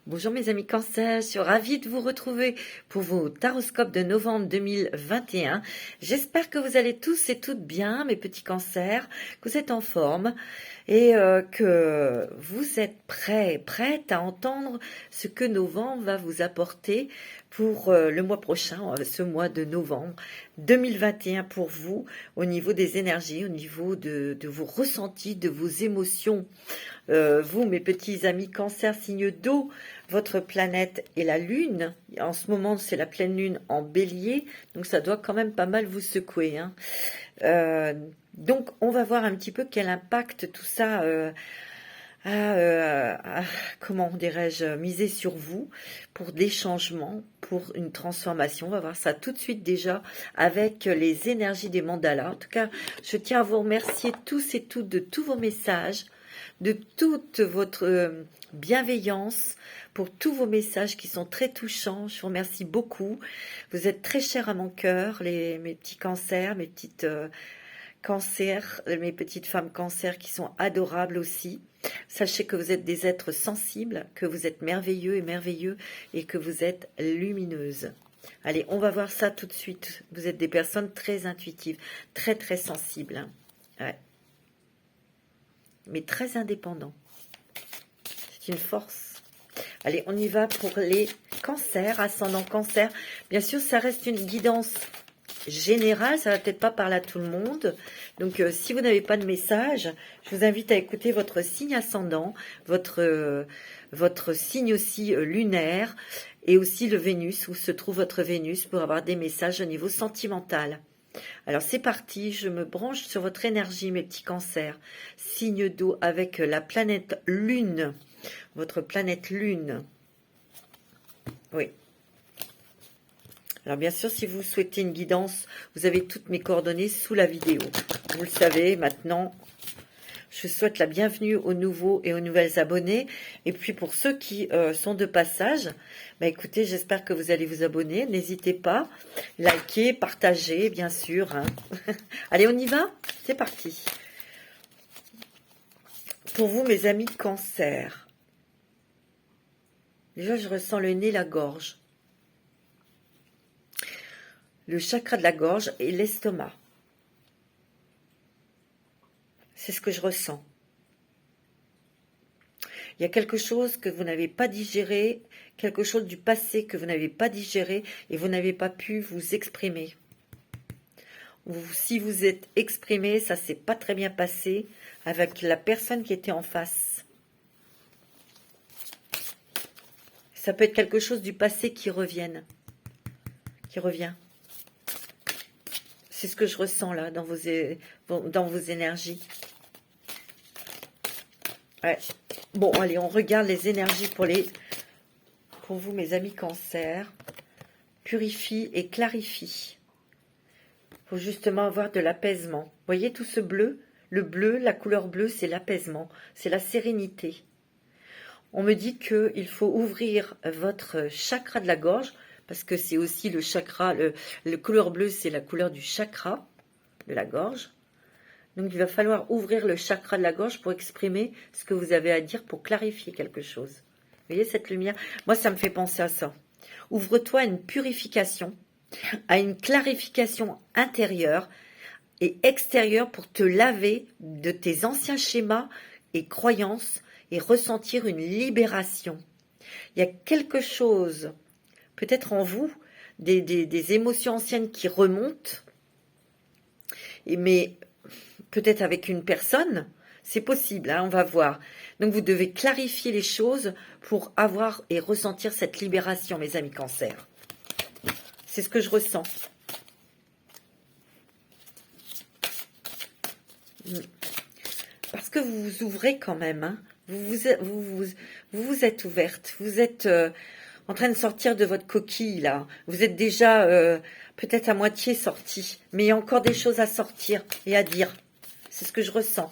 Bonjour mes amis Cancer, je suis ravie de vous retrouver pour vos taroscopes de novembre 2021. J'espère que vous allez tous et toutes bien, mes petits cancers, que vous êtes en forme et que vous êtes prêtes à entendre ce que novembre va vous apporter pour le mois prochain, ce mois de novembre 2021 pour vous, au niveau des énergies, au niveau de vos ressentis, de vos émotions. Vous, mes petits amis Cancer, signe d'eau, votre planète est la Lune. En ce moment, c'est la pleine Lune en Bélier, donc ça doit quand même pas mal vous secouer, hein. Donc, on va voir un petit peu quel impact tout ça comment dirais-je, miser sur vous pour des changements, pour une transformation. On va voir ça tout de suite déjà avec les énergies des mandalas. En tout cas, je tiens à vous remercier tous et toutes de tous vos messages, de toute votre bienveillance, pour tous vos messages qui sont très touchants. Je vous remercie beaucoup. Vous êtes très chers à mon cœur, mes petits cancers, mes petites cancers, mes petites femmes cancers qui sont adorables aussi. Sachez que vous êtes des êtres sensibles, que vous êtes merveilleux et que vous êtes lumineuses. Allez, on va voir ça tout de suite. Vous êtes des personnes très intuitives, très très sensibles, hein. Ouais. Mais très indépendants. C'est une force. Allez, on y va pour les cancers, ascendant cancer. Bien sûr, ça reste une guidance générale, ça va peut-être pas parler à tout le monde. Donc, si vous n'avez pas de message, je vous invite à écouter votre signe ascendant, votre signe aussi lunaire, et aussi le Vénus, où se trouve votre Vénus, pour avoir des messages au niveau sentimental. Alors c'est parti, je me branche sur votre énergie, mes petits cancers. Signe d'eau avec la planète Lune, votre planète Lune. Oui. Alors bien sûr, si vous souhaitez une guidance, vous avez toutes mes coordonnées sous la vidéo. Vous le savez maintenant. Je souhaite la bienvenue aux nouveaux et aux nouvelles abonnés. Et puis pour ceux qui sont de passage, bah écoutez, j'espère que vous allez vous abonner. N'hésitez pas, likez, partagez, bien sûr, hein. Allez, on y va? C'est parti. Pour vous, mes amis Cancer. Déjà, je ressens le nez, la gorge. Le chakra de la gorge et l'estomac. C'est ce que je ressens. Il y a quelque chose que vous n'avez pas digéré, quelque chose du passé que vous n'avez pas digéré et vous n'avez pas pu vous exprimer. Ou si vous êtes exprimé, ça s'est pas très bien passé avec la personne qui était en face. Ça peut être quelque chose du passé qui revient. C'est ce que je ressens là dans vos énergies. Ouais. Bon, allez, on regarde les énergies pour vous, mes amis Cancer. Purifie et clarifie. Pour justement avoir de l'apaisement. Vous voyez tout ce bleu? Le bleu, la couleur bleue, c'est l'apaisement, c'est la sérénité. On me dit qu'il faut ouvrir votre chakra de la gorge, parce que c'est aussi le chakra, le couleur bleue, c'est la couleur du chakra de la gorge. Donc, il va falloir ouvrir le chakra de la gorge pour exprimer ce que vous avez à dire, pour clarifier quelque chose. Vous voyez cette lumière? Moi, ça me fait penser à ça. Ouvre-toi à une purification, à une clarification intérieure et extérieure pour te laver de tes anciens schémas et croyances et ressentir une libération. Il y a quelque chose, peut-être en vous, des émotions anciennes qui remontent, mais peut-être avec une personne, c'est possible, hein, on va voir. Donc vous devez clarifier les choses pour avoir et ressentir cette libération, mes amis Cancer. C'est ce que je ressens. Parce que vous vous ouvrez quand même, hein. Vous vous êtes ouverte, vous êtes en train de sortir de votre coquille, là. Vous êtes déjà peut-être à moitié sorti, mais il y a encore des choses à sortir et à dire. C'est ce que je ressens.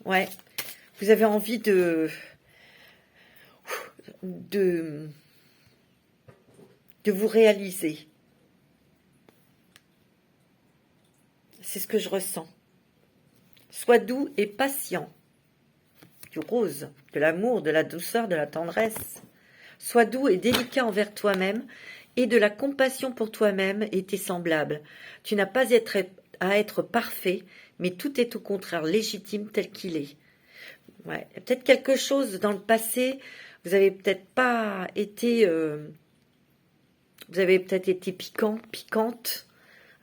Ouais. Vous avez envie de vous réaliser. C'est ce que je ressens. Sois doux et patient. du rose, de l'amour, de la douceur, de la tendresse. Sois doux et délicat envers toi-même et de la compassion pour toi-même et tes semblables. Tu n'as pas à être parfait, mais tout est au contraire légitime tel qu'il est. Ouais, il y a peut-être quelque chose dans le passé, vous avez peut-être pas été, vous avez peut-être été piquant, piquante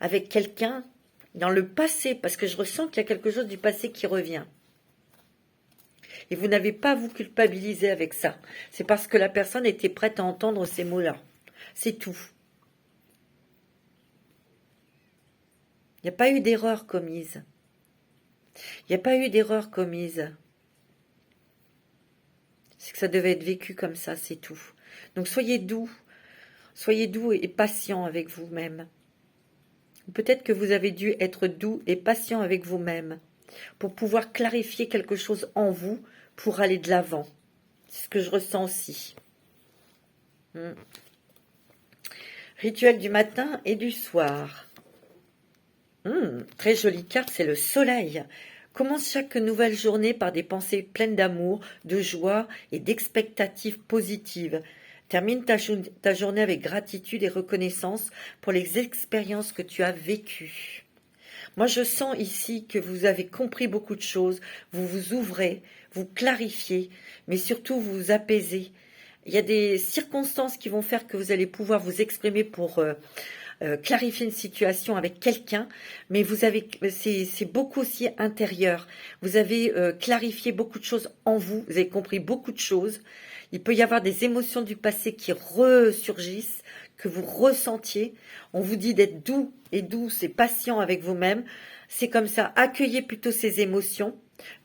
avec quelqu'un dans le passé, parce que je ressens qu'il y a quelque chose du passé qui revient. Et vous n'avez pas à vous culpabiliser avec ça. C'est parce que la personne était prête à entendre ces mots-là. C'est tout. Il n'y a pas eu d'erreur commise. Il n'y a pas eu d'erreur commise. C'est que ça devait être vécu comme ça, c'est tout. Donc soyez doux et patient avec vous-même. Peut-être que vous avez dû être doux et patient avec vous-même pour pouvoir clarifier quelque chose en vous pour aller de l'avant. C'est ce que je ressens aussi. Rituel du matin et du soir. Très jolie carte, c'est le soleil. Commence chaque nouvelle journée par des pensées pleines d'amour, de joie et d'expectatives positives. Termine ta journée avec gratitude et reconnaissance pour les expériences que tu as vécues. Moi, je sens ici que vous avez compris beaucoup de choses, vous vous ouvrez, vous clarifiez, mais surtout vous vous apaisez. Il y a des circonstances qui vont faire que vous allez pouvoir vous exprimer pour clarifier une situation avec quelqu'un, mais c'est beaucoup aussi intérieur. Vous avez clarifié beaucoup de choses en vous, vous avez compris beaucoup de choses. Il peut y avoir des émotions du passé qui ressurgissent, que vous ressentiez. On vous dit d'être doux et douce et patient avec vous-même. C'est comme ça, accueillez plutôt ces émotions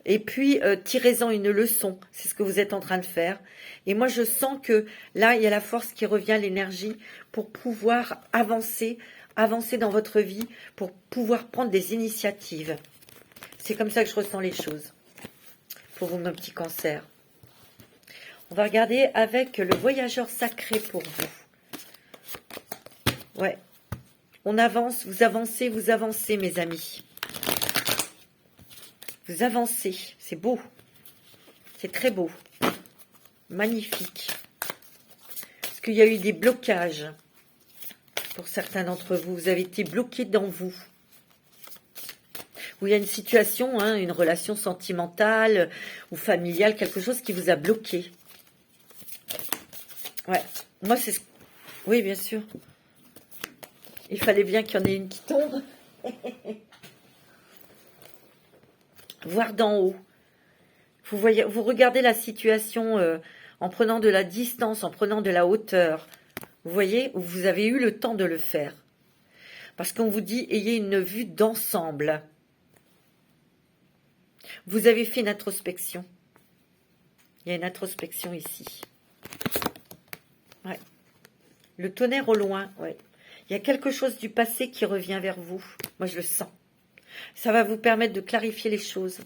et puis tirez-en une leçon. C'est ce que vous êtes en train de faire. Et moi, je sens que là, il y a la force qui revient, l'énergie, pour pouvoir avancer dans votre vie, pour pouvoir prendre des initiatives. C'est comme ça que je ressens les choses. Pour vous, mon petit cancer. On va regarder avec le voyageur sacré pour vous. Ouais. On avance, vous avancez, mes amis. Vous avancez. C'est beau. C'est très beau. Magnifique. Parce qu'il y a eu des blocages. Pour certains d'entre vous, vous avez été bloqués dans vous. Où il y a une situation, une relation sentimentale ou familiale, quelque chose qui vous a bloqué. Ouais, moi c'est... Oui, bien sûr. Il fallait bien qu'il y en ait une qui tombe. Voir d'en haut. Vous regardez la situation en prenant de la distance, en prenant de la hauteur. Vous voyez, où vous avez eu le temps de le faire. Parce qu'on vous dit, ayez une vue d'ensemble. Vous avez fait une introspection. Il y a une introspection ici. Ouais. Le tonnerre au loin, ouais. Il y a quelque chose du passé qui revient vers vous. Moi, je le sens. Ça va vous permettre de clarifier les choses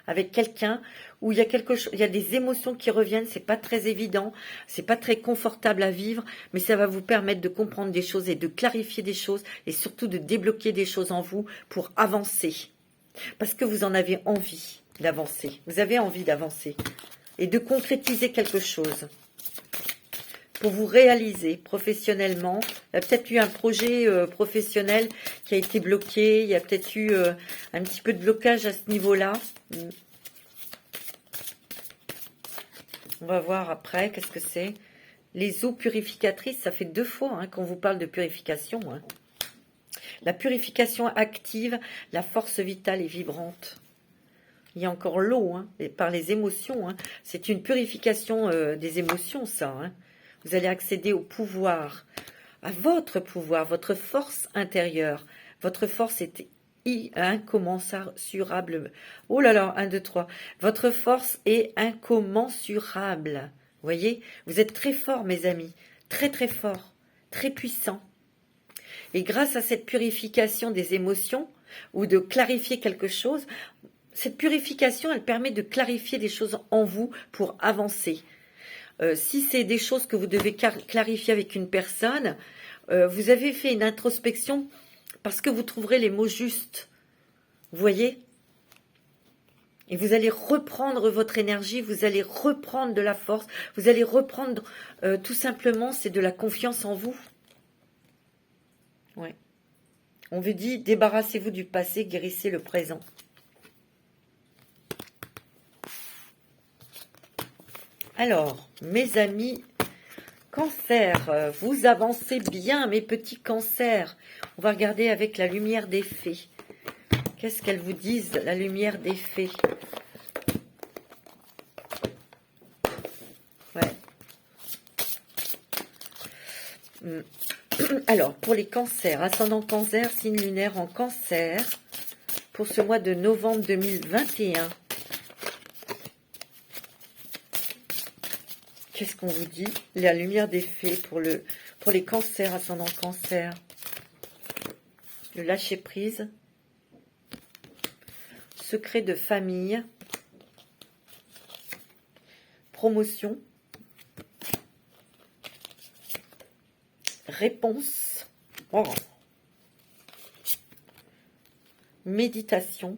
avec quelqu'un où il y a il y a des émotions qui reviennent. C'est pas très évident, c'est pas très confortable à vivre, mais ça va vous permettre de comprendre des choses et de clarifier des choses et surtout de débloquer des choses en vous pour avancer. Parce que vous en avez envie d'avancer. Vous avez envie d'avancer et de concrétiser quelque chose. Pour vous réaliser professionnellement. Il y a peut-être eu un projet professionnel qui a été bloqué. Il y a peut-être eu un petit peu de blocage à ce niveau-là. On va voir après, qu'est-ce que c'est. Les eaux purificatrices, ça fait 2 fois qu'on vous parle de purification. La purification active, la force vitale et vibrante. Il y a encore l'eau, par les émotions. C'est une purification des émotions, ça. Vous allez accéder au pouvoir, à votre pouvoir, votre force intérieure. Votre force est incommensurable. Oh là là, 1, 2, 3. Votre force est incommensurable. Vous voyez, vous êtes très fort, mes amis. Très, très fort. Très puissant. Et grâce à cette purification des émotions, ou de clarifier quelque chose, cette purification, elle permet de clarifier des choses en vous pour avancer. Si c'est des choses que vous devez clarifier avec une personne, vous avez fait une introspection parce que vous trouverez les mots justes. Vous voyez ? Et vous allez reprendre votre énergie, vous allez reprendre de la force, vous allez reprendre tout simplement, c'est de la confiance en vous. Ouais. On vous dit, débarrassez-vous du passé, guérissez le présent. Alors, mes amis Cancer, vous avancez bien, mes petits cancers. On va regarder avec la lumière des fées. Qu'est-ce qu'elles vous disent, la lumière des fées? Ouais. Alors, pour les cancers, ascendant cancer, signe lunaire en cancer, pour ce mois de novembre 2021. Qu'est-ce qu'on vous dit? La lumière des fées pour les cancers, ascendant cancer. Le lâcher prise. Secret de famille. Promotion. Réponse. Oh. Méditation.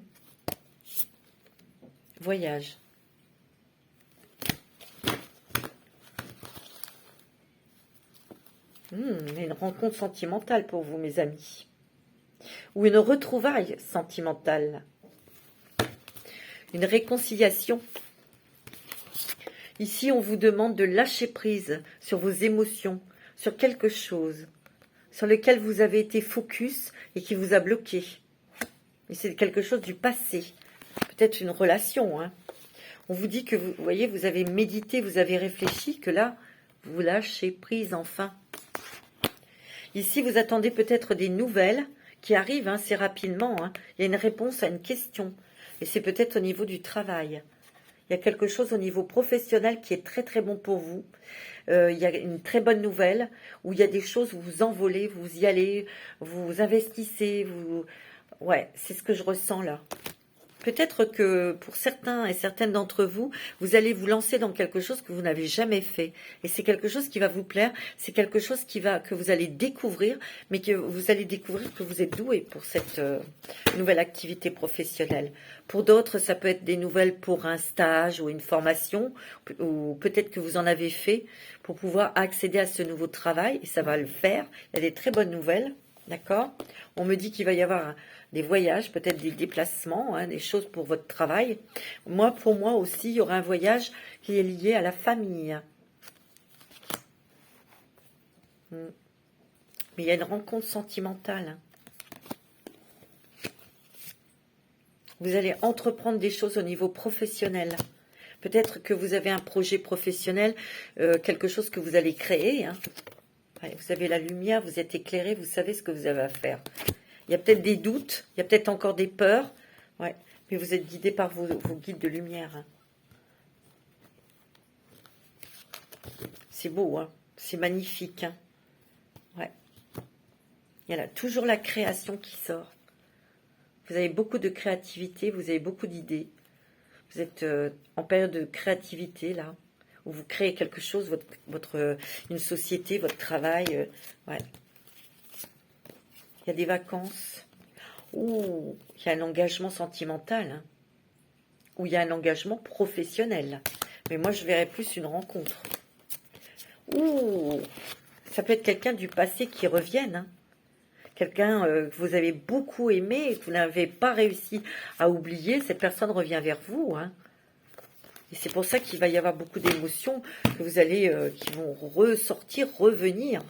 Voyage. Une rencontre sentimentale pour vous, mes amis. Ou une retrouvaille sentimentale. Une réconciliation. Ici, on vous demande de lâcher prise sur vos émotions, sur quelque chose, sur lequel vous avez été focus et qui vous a bloqué. Et c'est quelque chose du passé. Peut-être une relation. Hein. On vous dit que, vous voyez, vous avez médité, vous avez réfléchi, que là, vous lâchez prise enfin. Ici, vous attendez peut-être des nouvelles qui arrivent assez rapidement. Hein. Il y a une réponse à une question. Et c'est peut-être au niveau du travail. Il y a quelque chose au niveau professionnel qui est très très bon pour vous. Il y a une très bonne nouvelle où il y a des choses où vous envolez, vous y allez, vous investissez. Ouais, c'est ce que je ressens là. Peut-être que pour certains et certaines d'entre vous, vous allez vous lancer dans quelque chose que vous n'avez jamais fait. Et c'est quelque chose qui va vous plaire, c'est quelque chose que vous allez découvrir, mais que vous allez découvrir que vous êtes doué pour cette nouvelle activité professionnelle. Pour d'autres, ça peut être des nouvelles pour un stage ou une formation, ou peut-être que vous en avez fait pour pouvoir accéder à ce nouveau travail, et ça va le faire. Il y a des très bonnes nouvelles, d'accord? On me dit qu'il va y avoir des voyages, peut-être des déplacements, hein, des choses pour votre travail. Pour moi aussi, il y aura un voyage qui est lié à la famille. Mais il y a une rencontre sentimentale. Vous allez entreprendre des choses au niveau professionnel. Peut-être que vous avez un projet professionnel, quelque chose que vous allez créer. Hein. Ouais, vous avez la lumière, vous êtes éclairé, vous savez ce que vous avez à faire. Il y a peut-être des doutes, il y a peut-être encore des peurs, ouais, mais vous êtes guidé par vos guides de lumière. Hein. C'est beau, hein, c'est magnifique. Hein. Ouais. Il y a là toujours la création qui sort. Vous avez beaucoup de créativité, vous avez beaucoup d'idées. Vous êtes en période de créativité, là, où vous créez quelque chose, une société, votre travail. Ouais. Il y a des vacances. Ouh, il y a un engagement sentimental. Hein, ou il y a un engagement professionnel. Mais moi, je verrais plus une rencontre. Ouh, ça peut être quelqu'un du passé qui revienne. Hein. Quelqu'un que vous avez beaucoup aimé et que vous n'avez pas réussi à oublier. Cette personne revient vers vous. Hein. Et c'est pour ça qu'il va y avoir beaucoup d'émotions que vous allez, qui vont ressortir, revenir.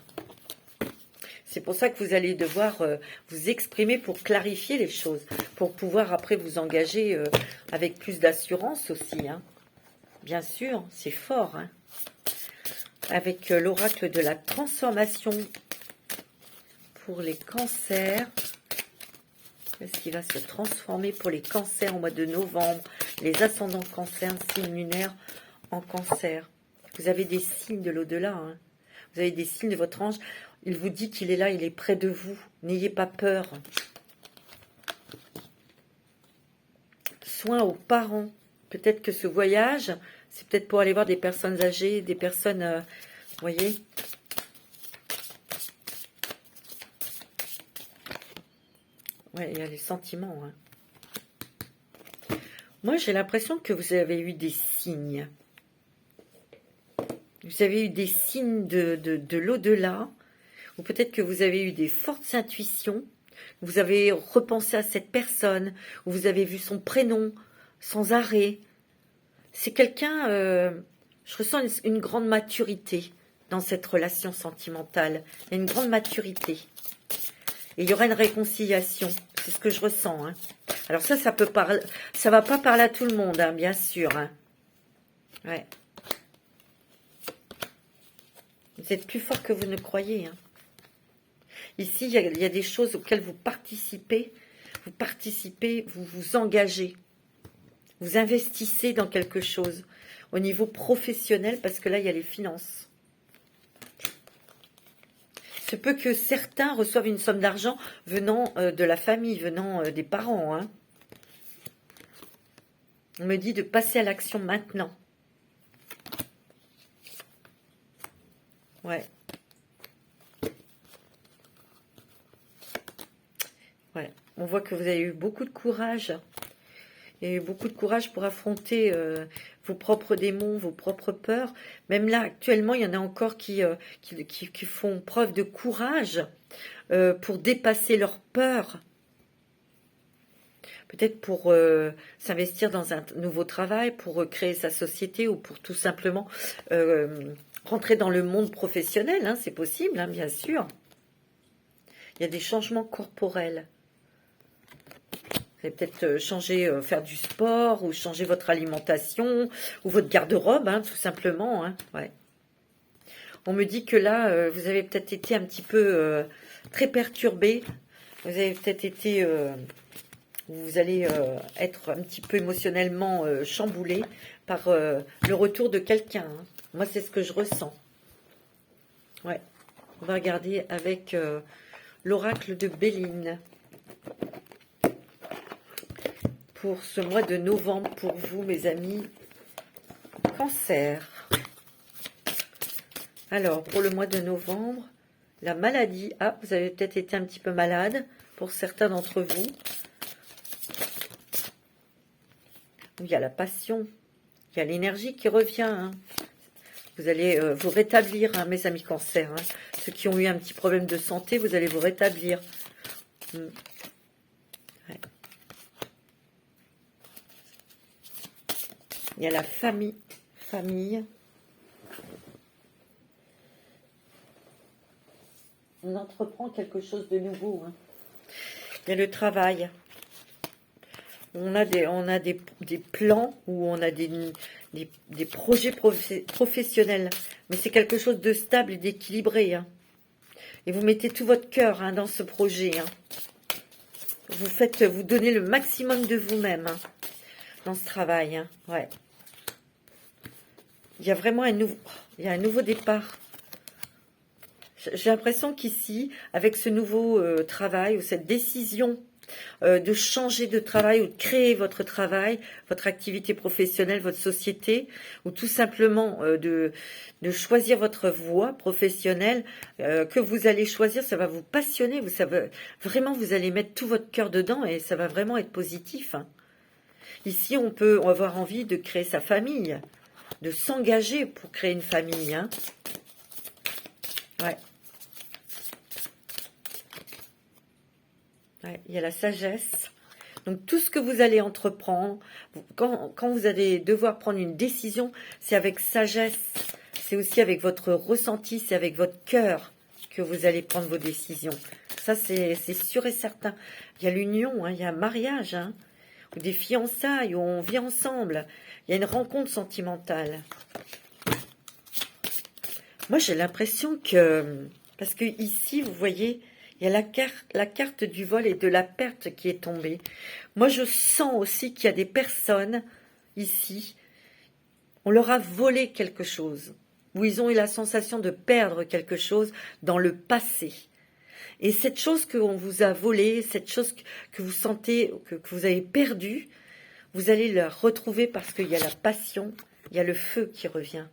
C'est pour ça que vous allez devoir vous exprimer pour clarifier les choses, pour pouvoir après vous engager avec plus d'assurance aussi. Hein. Bien sûr, c'est fort. Hein. Avec l'oracle de la transformation pour les cancers. Qu'est-ce qui va se transformer pour les cancers au mois de novembre? Les ascendants cancers, signe lunaire en cancer. Vous avez des signes de l'au-delà. Hein. Vous avez des signes de votre ange. Il vous dit qu'il est là, il est près de vous. N'ayez pas peur. Soin aux parents. Peut-être que ce voyage, c'est peut-être pour aller voir des personnes âgées, des personnes, vous voyez. Ouais, il y a les sentiments. Hein. Moi, j'ai l'impression que vous avez eu des signes. Vous avez eu des signes de l'au-delà, ou peut-être que vous avez eu des fortes intuitions, vous avez repensé à cette personne, ou vous avez vu son prénom sans arrêt. C'est quelqu'un, je ressens une grande maturité dans cette relation sentimentale. Il y a une grande maturité. Et il y aura une réconciliation. C'est ce que je ressens. Hein. Alors ça peut parler, ça va pas parler à tout le monde, hein, bien sûr. Hein. Ouais. Vous êtes plus fort que vous ne croyez. Hein. Ici, il y a des choses auxquelles vous participez, vous vous engagez, vous investissez dans quelque chose au niveau professionnel, parce que là, il y a les finances. Il se peut que certains reçoivent une somme d'argent venant de la famille, venant des parents. Hein. On me dit de passer à l'action maintenant. Ouais. Ouais. On voit que vous avez eu beaucoup de courage. Il y a eu beaucoup de courage pour affronter vos propres démons, vos propres peurs. Même là, actuellement, il y en a encore qui font preuve de courage pour dépasser leurs peurs. Peut-être pour s'investir dans un nouveau travail, pour créer sa société ou pour tout simplement rentrer dans le monde professionnel. Hein, c'est possible, hein, bien sûr. Il y a des changements corporels. Vous allez peut-être changer, faire du sport, ou changer votre alimentation, ou votre garde-robe, hein, tout simplement. Hein, ouais. On me dit que là, vous avez peut-être été un petit peu très perturbé. Vous avez peut-être été... vous allez être un petit peu émotionnellement chamboulé par le retour de quelqu'un. Hein. Moi, c'est ce que je ressens. Ouais. On va regarder avec l'oracle de Béline. Pour ce mois de novembre, pour vous, mes amis, Cancer. Alors, pour le mois de novembre, la maladie. Ah, vous avez peut-être été un petit peu malade, pour certains d'entre vous. Il y a la passion, il y a l'énergie qui revient. Hein. Vous allez vous rétablir, hein, mes amis Cancer. Hein. Ceux qui ont eu un petit problème de santé, vous allez vous rétablir. Ouais. Il y a la famille. On entreprend quelque chose de nouveau. Hein. Il y a le travail. On a des plans, ou on a des projets professionnels. Mais c'est quelque chose de stable et d'équilibré. Hein. Et vous mettez tout votre cœur, hein, dans ce projet. Hein. Vous donnez le maximum de vous-même, hein, dans ce travail. Hein. Ouais. Il y a vraiment un nouveau départ. J'ai l'impression qu'ici, avec ce nouveau travail, ou cette décision de changer de travail, ou de créer votre travail, votre activité professionnelle, votre société, ou tout simplement de choisir votre voie professionnelle que vous allez choisir, ça va vous passionner, vraiment vous allez mettre tout votre cœur dedans, et ça va vraiment être positif. Hein. Ici, on va avoir envie de créer sa famille, de s'engager pour créer une famille. Hein. Ouais. Ouais, il y a la sagesse. Donc, tout ce que vous allez entreprendre, quand vous allez devoir prendre une décision, c'est avec sagesse. C'est aussi avec votre ressenti, c'est avec votre cœur que vous allez prendre vos décisions. Ça, c'est sûr et certain. Il y a l'union, hein, il y a un mariage, hein, ou des fiançailles, où on vit ensemble. Il y a une rencontre sentimentale. Moi, j'ai l'impression que... Parce que ici, vous voyez, il y a la carte du vol et de la perte qui est tombée. Moi, je sens aussi qu'il y a des personnes ici, on leur a volé quelque chose, où ils ont eu la sensation de perdre quelque chose dans le passé. Et cette chose qu'on vous a volée, cette chose que vous sentez, que vous avez perdue, vous allez la retrouver, parce qu'il y a la passion, il y a le feu qui revient.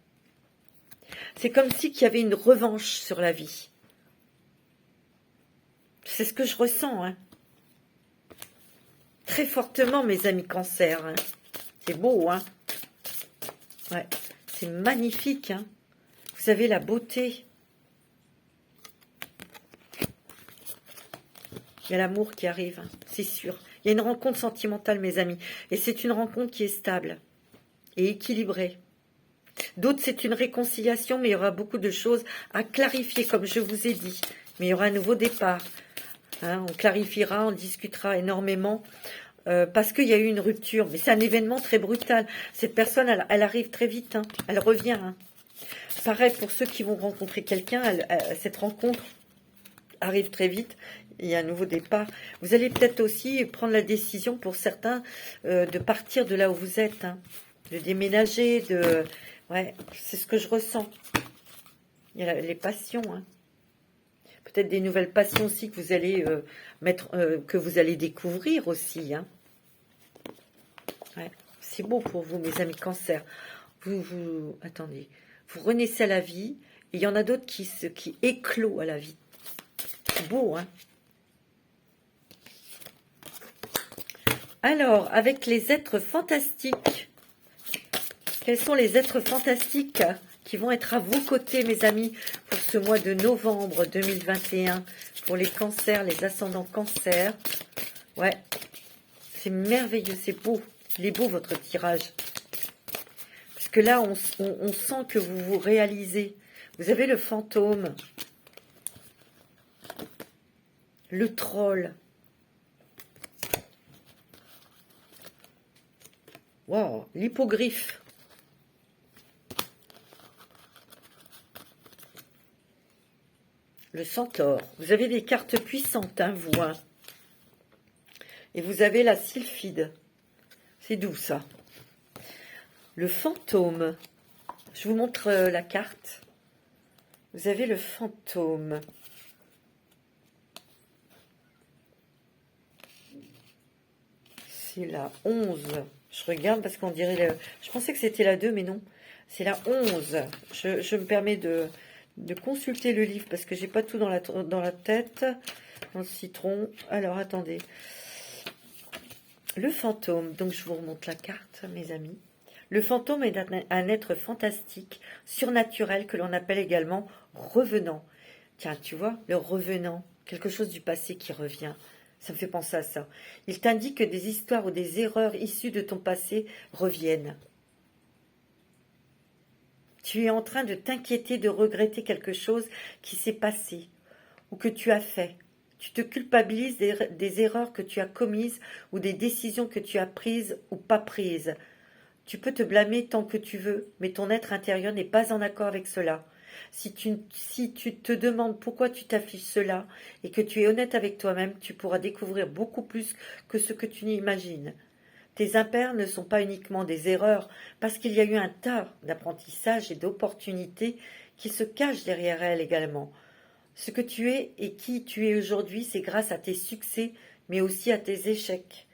C'est comme si qu'il y avait une revanche sur la vie. C'est ce que je ressens, hein. Très fortement, mes amis Cancer. Hein. C'est beau, hein? Ouais, c'est magnifique, hein? Vous avez la beauté. Il y a l'amour qui arrive, hein, c'est sûr. Il y a une rencontre sentimentale, mes amis. Et c'est une rencontre qui est stable et équilibrée. D'autres, c'est une réconciliation, mais il y aura beaucoup de choses à clarifier, comme je vous ai dit. Mais il y aura un nouveau départ. Hein, on clarifiera, on discutera énormément. Parce qu'il y a eu une rupture. Mais c'est un événement très brutal. Cette personne, elle arrive très vite. Hein, elle revient. Hein. Pareil, pour ceux qui vont rencontrer quelqu'un, cette rencontre arrive très vite. Il y a un nouveau départ. Vous allez peut-être aussi prendre la décision pour certains de partir de là où vous êtes. Hein, de déménager, de... Ouais, c'est ce que je ressens. Il y a les passions. Hein. Peut-être des nouvelles passions aussi que vous allez que vous allez découvrir aussi. Hein. Ouais, c'est beau pour vous, mes amis Cancer. Attendez, vous renaissez à la vie. Et il y en a d'autres qui éclosent à la vie. C'est beau, hein. Alors, avec les êtres fantastiques, quels sont les êtres fantastiques qui vont être à vos côtés, mes amis, pour ce mois de novembre 2021, pour les cancers, les ascendants cancers? Ouais, c'est merveilleux, c'est beau. Il est beau, votre tirage. Parce que là, on sent que vous vous réalisez. Vous avez le fantôme, le troll. Wow, l'hippogriffe. Le centaure. Vous avez des cartes puissantes, hein, vous. Hein. Et vous avez la sylphide. C'est doux, ça. Le fantôme. Je vous montre la carte. Vous avez le fantôme. C'est la 11. Je regarde parce qu'on dirait... Je pensais que c'était la 2, mais non. C'est la 11. Je me permets de consulter le livre parce que j'ai pas tout dans la tête. Dans le citron. Alors, attendez. Le fantôme. Donc, je vous remonte la carte, mes amis. Le fantôme est un être fantastique, surnaturel, que l'on appelle également revenant. Tiens, tu vois, le revenant, quelque chose du passé qui revient. Ça me fait penser à ça. Il t'indique que des histoires ou des erreurs issues de ton passé reviennent. Tu es en train de t'inquiéter, de regretter quelque chose qui s'est passé ou que tu as fait. Tu te culpabilises des erreurs que tu as commises ou des décisions que tu as prises ou pas prises. Tu peux te blâmer tant que tu veux, mais ton être intérieur n'est pas en accord avec cela. Si tu te demandes pourquoi tu t'affiches cela et que tu es honnête avec toi-même, tu pourras découvrir beaucoup plus que ce que tu n'imagines. Tes impairs ne sont pas uniquement des erreurs, parce qu'il y a eu un tas d'apprentissage et d'opportunités qui se cachent derrière elles également. Ce que tu es et qui tu es aujourd'hui, c'est grâce à tes succès, mais aussi à tes échecs.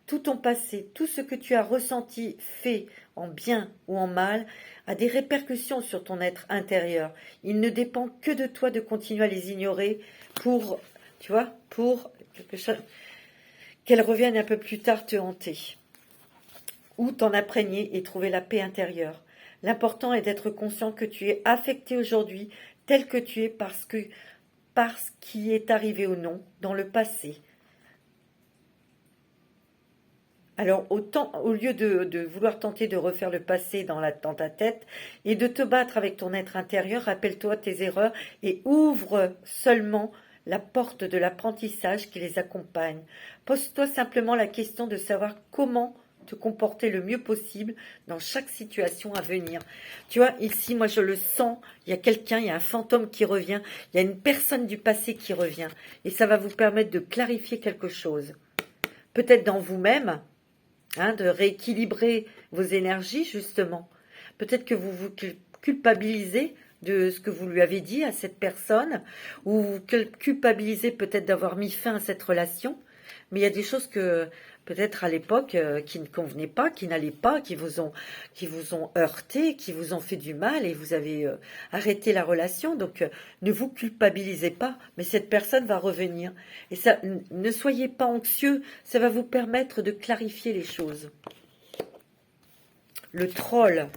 Tout ton passé, tout ce que tu as ressenti, fait, en bien ou en mal, a des répercussions sur ton être intérieur. Il ne dépend que de toi de continuer à les ignorer pour, tu vois, pour quelque chose, qu'elles reviennent un peu plus tard te hanter. Ou t'en imprégner et trouver la paix intérieure. L'important est d'être conscient que tu es affecté aujourd'hui tel que tu es parce qui est arrivé ou non dans le passé. Alors, au lieu de vouloir tenter de refaire le passé dans ta tête et de te battre avec ton être intérieur, rappelle-toi tes erreurs et ouvre seulement la porte de l'apprentissage qui les accompagne. Pose-toi simplement la question de savoir comment te comporter le mieux possible dans chaque situation à venir. Tu vois, ici, moi, je le sens, il y a quelqu'un, il y a un fantôme qui revient, il y a une personne du passé qui revient. Et ça va vous permettre de clarifier quelque chose. Peut-être dans vous-même, hein, de rééquilibrer vos énergies, justement. Peut-être que vous vous culpabilisez de ce que vous lui avez dit à cette personne, ou vous culpabilisez peut-être d'avoir mis fin à cette relation, mais il y a des choses que, peut-être à l'époque, qui ne convenaient pas, qui n'allaient pas, qui vous ont heurté, qui vous ont fait du mal, et vous avez arrêté la relation, donc ne vous culpabilisez pas, mais cette personne va revenir. Et ça, ne soyez pas anxieux, ça va vous permettre de clarifier les choses. Le troll.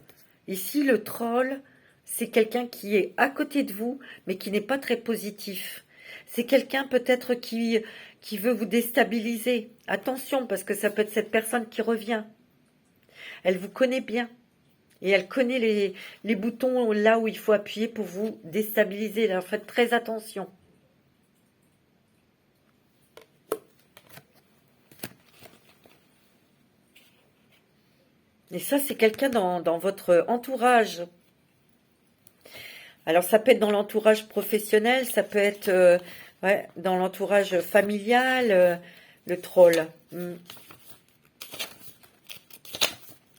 Ici, le troll, c'est quelqu'un qui est à côté de vous, mais qui n'est pas très positif. C'est quelqu'un peut-être qui veut vous déstabiliser. Attention, parce que ça peut être cette personne qui revient. Elle vous connaît bien. Et elle connaît les boutons là où il faut appuyer pour vous déstabiliser. Alors faites très attention. Et ça, c'est quelqu'un dans votre entourage. Alors, ça peut être dans l'entourage professionnel, ça peut être ouais, dans l'entourage familial, le troll.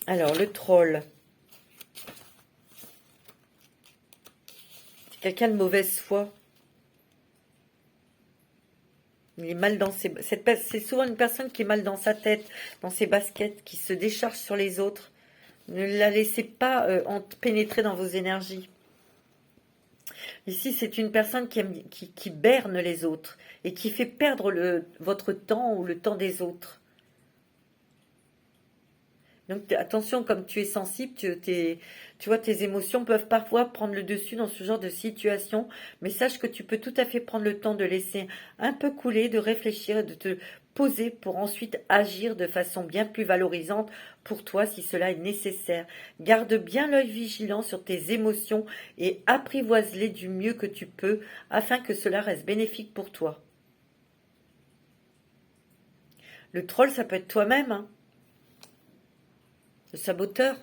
Alors, le troll. C'est quelqu'un de mauvaise foi. Il est mal dans c'est souvent une personne qui est mal dans sa tête, dans ses baskets, qui se décharge sur les autres. Ne la laissez pas pénétrer dans vos énergies. Ici, c'est une personne qui berne les autres et qui fait perdre votre temps ou le temps des autres. Donc attention, comme tu es sensible, tu vois, tes émotions peuvent parfois prendre le dessus dans ce genre de situation, mais sache que tu peux tout à fait prendre le temps de laisser un peu couler, de réfléchir, de te poser pour ensuite agir de façon bien plus valorisante pour toi si cela est nécessaire. Garde bien l'œil vigilant sur tes émotions et apprivoise-les du mieux que tu peux afin que cela reste bénéfique pour toi. Le troll, ça peut être toi-même, hein. Le saboteur.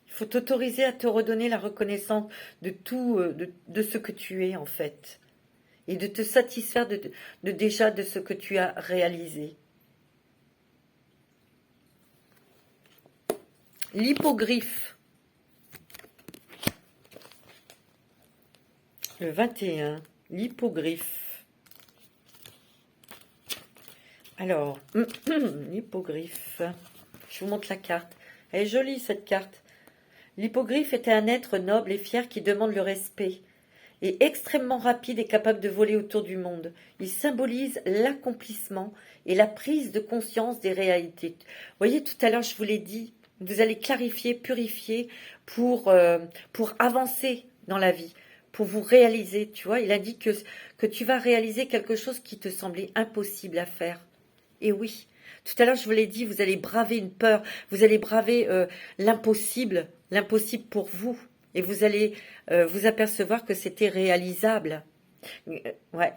Il faut t'autoriser à te redonner la reconnaissance de tout, de ce que tu es en fait. Et de te satisfaire déjà de ce que tu as réalisé. L'hippogriffe. Le 21. L'hippogriffe. Alors, l'hippogriffe. Je vous montre la carte. Elle est jolie cette carte. L'hippogriffe était un être noble et fier qui demande le respect. Et extrêmement rapide et capable de voler autour du monde. Il symbolise l'accomplissement et la prise de conscience des réalités. Vous voyez, tout à l'heure, je vous l'ai dit, vous allez clarifier, purifier pour avancer dans la vie, pour vous réaliser. Tu vois, il a dit que tu vas réaliser quelque chose qui te semblait impossible à faire. Et oui, tout à l'heure, je vous l'ai dit, vous allez braver une peur, vous allez braver l'impossible pour vous. Et vous allez vous apercevoir que c'était réalisable. Ouais.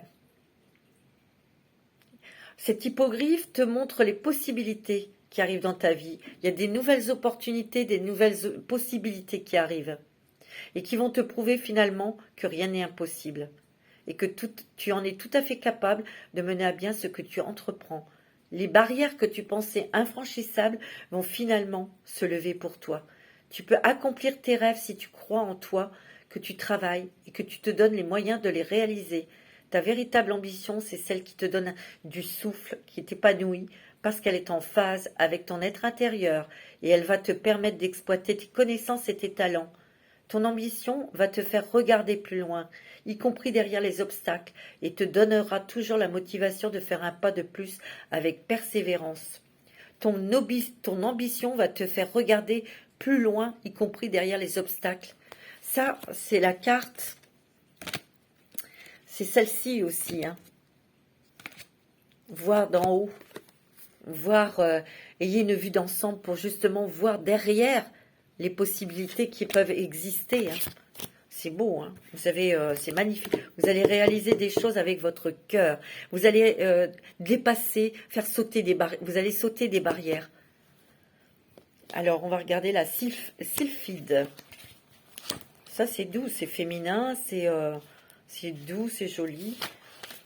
Cet hippogriffe te montre les possibilités qui arrivent dans ta vie. Il y a des nouvelles opportunités, des nouvelles possibilités qui arrivent. Et qui vont te prouver finalement que rien n'est impossible. Et que tu en es tout à fait capable de mener à bien ce que tu entreprends. Les barrières que tu pensais infranchissables vont finalement se lever pour toi. Tu peux accomplir tes rêves si tu crois en toi, que tu travailles et que tu te donnes les moyens de les réaliser. Ta véritable ambition, c'est celle qui te donne du souffle, qui t'épanouit, parce qu'elle est en phase avec ton être intérieur et elle va te permettre d'exploiter tes connaissances et tes talents. Ton ambition va te faire regarder plus loin, y compris derrière les obstacles, et te donnera toujours la motivation de faire un pas de plus avec persévérance. Ton ambition va te faire regarder plus loin, y compris derrière les obstacles. Ça, c'est la carte. C'est celle-ci aussi. Hein. Voir d'en haut. Voir, ayez une vue d'ensemble pour justement voir derrière les possibilités qui peuvent exister. Hein. C'est beau, hein. Vous savez, c'est magnifique. Vous allez réaliser des choses avec votre cœur. Vous allez dépasser, faire sauter des barrières. Vous allez sauter des barrières. Alors, on va regarder la sylphide. Ça, c'est doux, c'est féminin, c'est doux, c'est joli.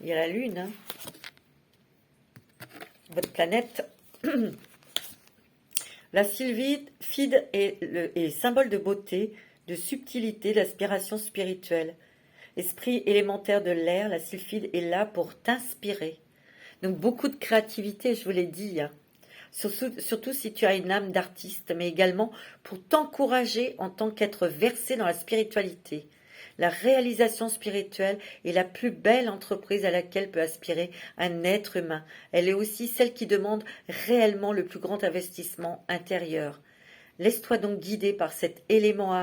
Il y a la lune. Hein. Votre planète. La sylphide est symbole de beauté, de subtilité, d'aspiration spirituelle. Esprit élémentaire de l'air, la sylphide est là pour t'inspirer. Donc beaucoup de créativité, je vous l'ai dit. Hein. Surtout si tu as une âme d'artiste, mais également pour t'encourager en tant qu'être versé dans la spiritualité. La réalisation spirituelle est la plus belle entreprise à laquelle peut aspirer un être humain. Elle est aussi celle qui demande réellement le plus grand investissement intérieur. Laisse-toi donc guider par cet élément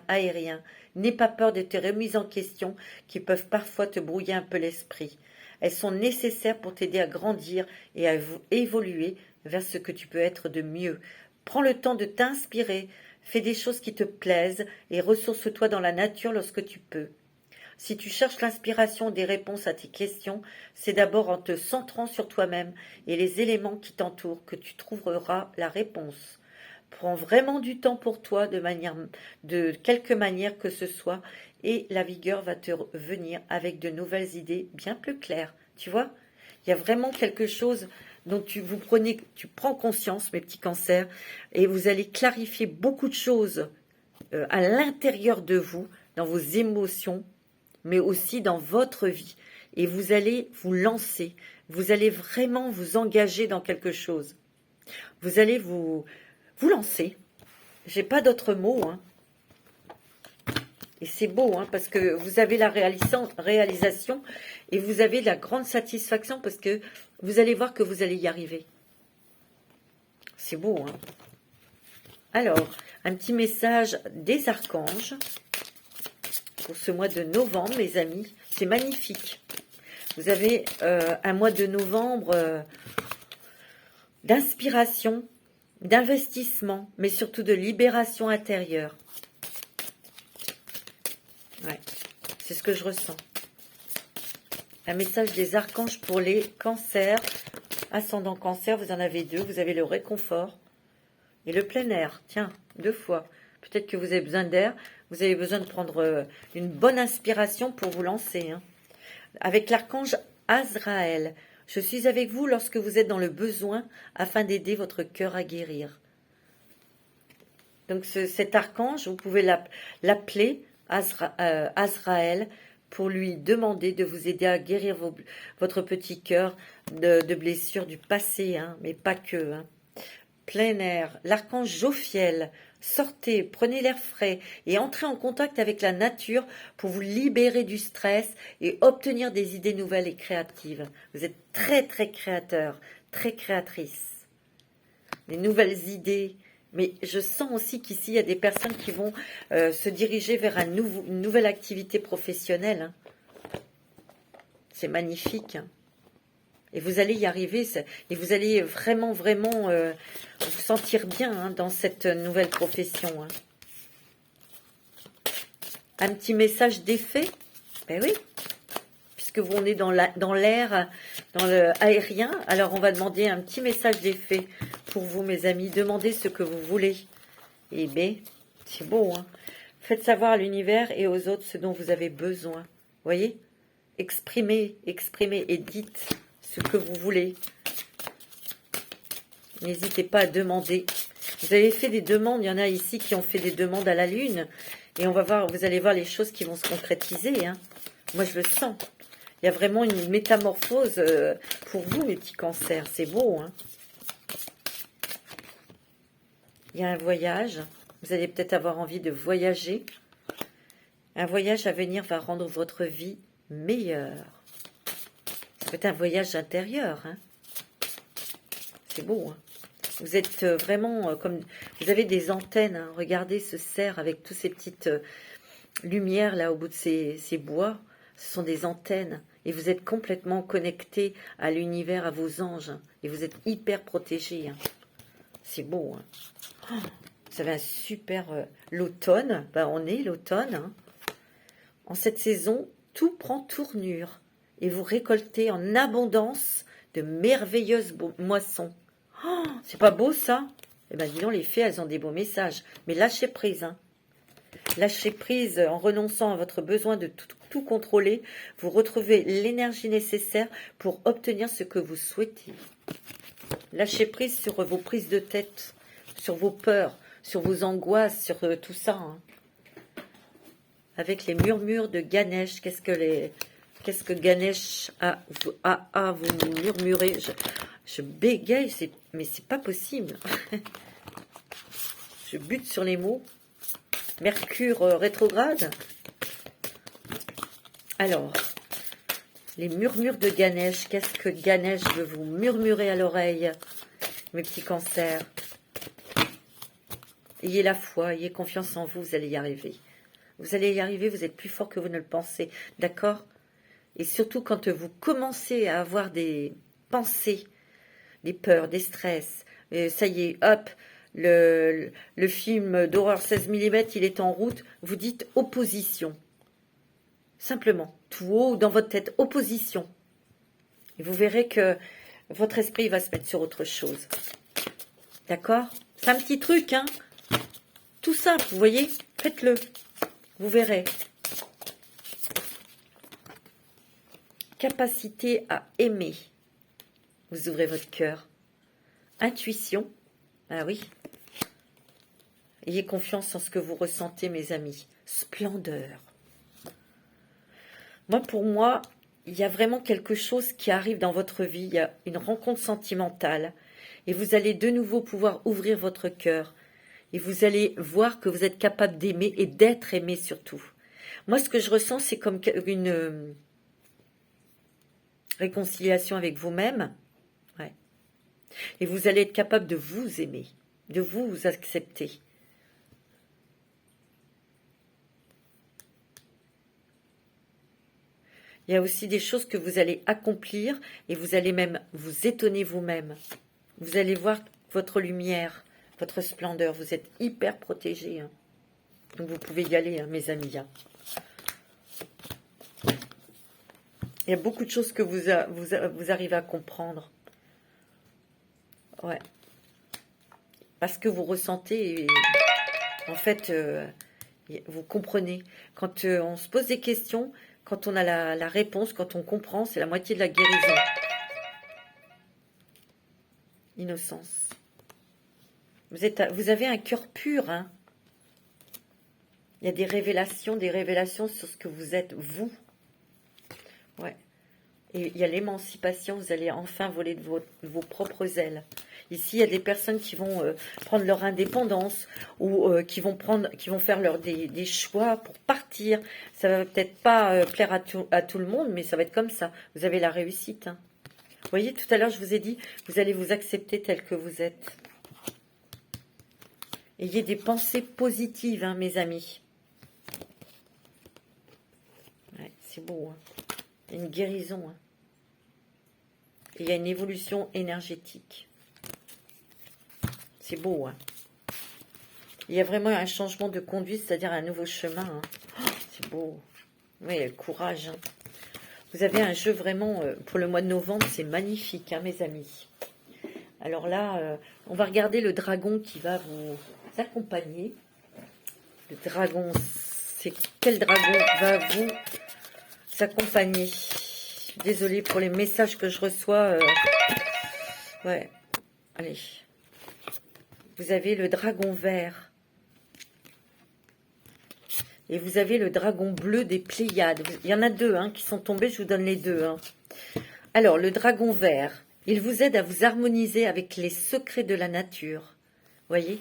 aérien. N'aie pas peur de tes remises en question qui peuvent parfois te brouiller un peu l'esprit. Elles sont nécessaires pour t'aider à grandir et à évoluer vers ce que tu peux être de mieux. Prends le temps de t'inspirer, fais des choses qui te plaisent et ressource-toi dans la nature lorsque tu peux. Si tu cherches l'inspiration des réponses à tes questions, c'est d'abord en te centrant sur toi-même et les éléments qui t'entourent que tu trouveras la réponse. Prends vraiment du temps pour toi de quelque manière que ce soit et la vigueur va te venir avec de nouvelles idées bien plus claires. Tu vois, il y a vraiment quelque chose dont tu prends conscience, mes petits cancers, et vous allez clarifier beaucoup de choses à l'intérieur de vous, dans vos émotions, mais aussi dans votre vie. Et vous allez vous lancer, vous allez vraiment vous engager dans quelque chose. Vous allez vous lancer. J'ai pas d'autre mot, hein. Et c'est beau, hein, parce que vous avez la réalisation et vous avez la grande satisfaction parce que vous allez voir que vous allez y arriver. C'est beau, hein. Alors, un petit message des archanges pour ce mois de novembre, mes amis. C'est magnifique. Vous avez un mois de novembre d'inspiration, d'investissement, mais surtout de libération intérieure. Ouais, c'est ce que je ressens. Un message des archanges pour les cancers. Ascendant cancer, vous en avez 2. Vous avez le réconfort et le plein air. Tiens, 2 fois. Peut-être que vous avez besoin d'air. Vous avez besoin de prendre une bonne inspiration pour vous lancer. Hein. Avec l'archange Azraël. Je suis avec vous lorsque vous êtes dans le besoin afin d'aider votre cœur à guérir. Donc cet archange, vous pouvez l'appeler Azraël pour lui demander de vous aider à guérir votre petit cœur de blessures du passé, hein, mais pas que. Hein. Plein air, l'archange Jophiel, sortez, prenez l'air frais et entrez en contact avec la nature pour vous libérer du stress et obtenir des idées nouvelles et créatives. Vous êtes très très créateur, très créatrice. Des nouvelles idées. Mais je sens aussi qu'ici, il y a des personnes qui vont se diriger vers une nouvelle activité professionnelle. Hein. C'est magnifique. Hein. Et vous allez y arriver. Et vous allez vraiment, vraiment vous sentir bien hein, dans cette nouvelle profession. Hein. Un petit message d'effet. Ben oui. Puisque on est dans l'air, dans le aérien. Alors, on va demander un petit message d'effet. Pour vous, mes amis, demandez ce que vous voulez. Et bien, c'est beau, hein. Faites savoir à l'univers et aux autres ce dont vous avez besoin. Voyez? Exprimez et dites ce que vous voulez. N'hésitez pas à demander. Vous avez fait des demandes, il y en a ici qui ont fait des demandes à la lune. Et on va voir, vous allez voir les choses qui vont se concrétiser. Hein. Moi, je le sens. Il y a vraiment une métamorphose pour vous, mes petits cancers. C'est beau, hein. Il y a un voyage. Vous allez peut-être avoir envie de voyager. Un voyage à venir va rendre votre vie meilleure. Ça peut être un voyage intérieur. Hein. C'est beau. Hein. Vous êtes vraiment comme... Vous avez des antennes. Hein. Regardez ce cerf avec toutes ces petites lumières là au bout de ces bois. Ce sont des antennes. Et vous êtes complètement connecté à l'univers, à vos anges. Hein. Et vous êtes hyper protégé. Hein. C'est beau. Hein. Vous avez un super... l'automne, on est l'automne. Hein. En cette saison, tout prend tournure. Et vous récoltez en abondance de merveilleuses moissons. Oh, c'est pas beau ça? Eh bien, dis donc, les fées, elles ont des beaux messages. Mais lâchez prise. Hein. Lâchez prise en renonçant à votre besoin de tout contrôler. Vous retrouvez l'énergie nécessaire pour obtenir ce que vous souhaitez. Lâchez prise sur vos prises de tête, sur vos peurs, sur vos angoisses, sur tout ça. Hein. Avec les murmures de Ganesh, qu'est-ce que Ganesh a vous murmurez? Je bégaye, mais c'est pas possible. Je bute sur les mots. Mercure rétrograde. Alors, les murmures de Ganesh. Qu'est-ce que Ganesh veut vous murmurer à l'oreille, mes petits cancers? Ayez la foi, ayez confiance en vous, vous allez y arriver. Vous allez y arriver, vous êtes plus fort que vous ne le pensez, d'accord? Et surtout quand vous commencez à avoir des pensées, des peurs, des stress, ça y est, hop, le film d'horreur 16 mm, il est en route, vous dites opposition. Simplement, tout haut dans votre tête, opposition. Et vous verrez que votre esprit va se mettre sur autre chose. D'accord? C'est un petit truc, hein? Tout simple, vous voyez? Faites-le. Vous verrez. Capacité à aimer. Vous ouvrez votre cœur. Intuition. Ah oui. Ayez confiance en ce que vous ressentez, mes amis. Splendeur. Pour moi, il y a vraiment quelque chose qui arrive dans votre vie. Il y a une rencontre sentimentale. Et vous allez de nouveau pouvoir ouvrir votre cœur. Et vous allez voir que vous êtes capable d'aimer et d'être aimé surtout. Moi, ce que je ressens, c'est comme une réconciliation avec vous-même. Ouais. Et vous allez être capable de vous aimer, de vous accepter. Il y a aussi des choses que vous allez accomplir et vous allez même vous étonner vous-même. Vous allez voir votre lumière, votre splendeur. Vous êtes hyper protégés. Hein. Donc vous pouvez y aller, hein, mes amis. Hein. Il y a beaucoup de choses que vous arrivez à comprendre. Ouais. Parce que vous ressentez, et, en fait, vous comprenez. Quand on se pose des questions, quand on a la réponse, quand on comprend, c'est la moitié de la guérison. Innocence. Vous avez un cœur pur, hein. Il y a des révélations sur ce que vous êtes, vous. Ouais. Et il y a l'émancipation, vous allez enfin voler de vos propres ailes. Ici, il y a des personnes qui vont prendre leur indépendance ou qui vont faire des choix pour partir. Ça va peut-être pas plaire à tout le monde, mais ça va être comme ça. Vous avez la réussite. Hein. Vous voyez, tout à l'heure, je vous ai dit, vous allez vous accepter tel que vous êtes. Ayez des pensées positives, hein, mes amis. Ouais, c'est beau. Hein. Il y a une guérison. Hein. Et il y a une évolution énergétique. C'est beau, hein. Il y a vraiment un changement de conduite, c'est-à-dire un nouveau chemin. Hein. Oh, c'est beau. Oui, courage. Hein. Vous avez un jeu vraiment, pour le mois de novembre, c'est magnifique, hein, mes amis. Alors là, on va regarder le dragon qui va vous accompagner. Le dragon, c'est quel dragon va vous accompagner? Je suis désolée pour les messages que je reçois. Ouais, allez. Vous avez le dragon vert. Et vous avez le dragon bleu des Pléiades. Il y en a deux hein, qui sont tombés, je vous donne les deux. Hein. Alors, le dragon vert, il vous aide à vous harmoniser avec les secrets de la nature. Vous voyez?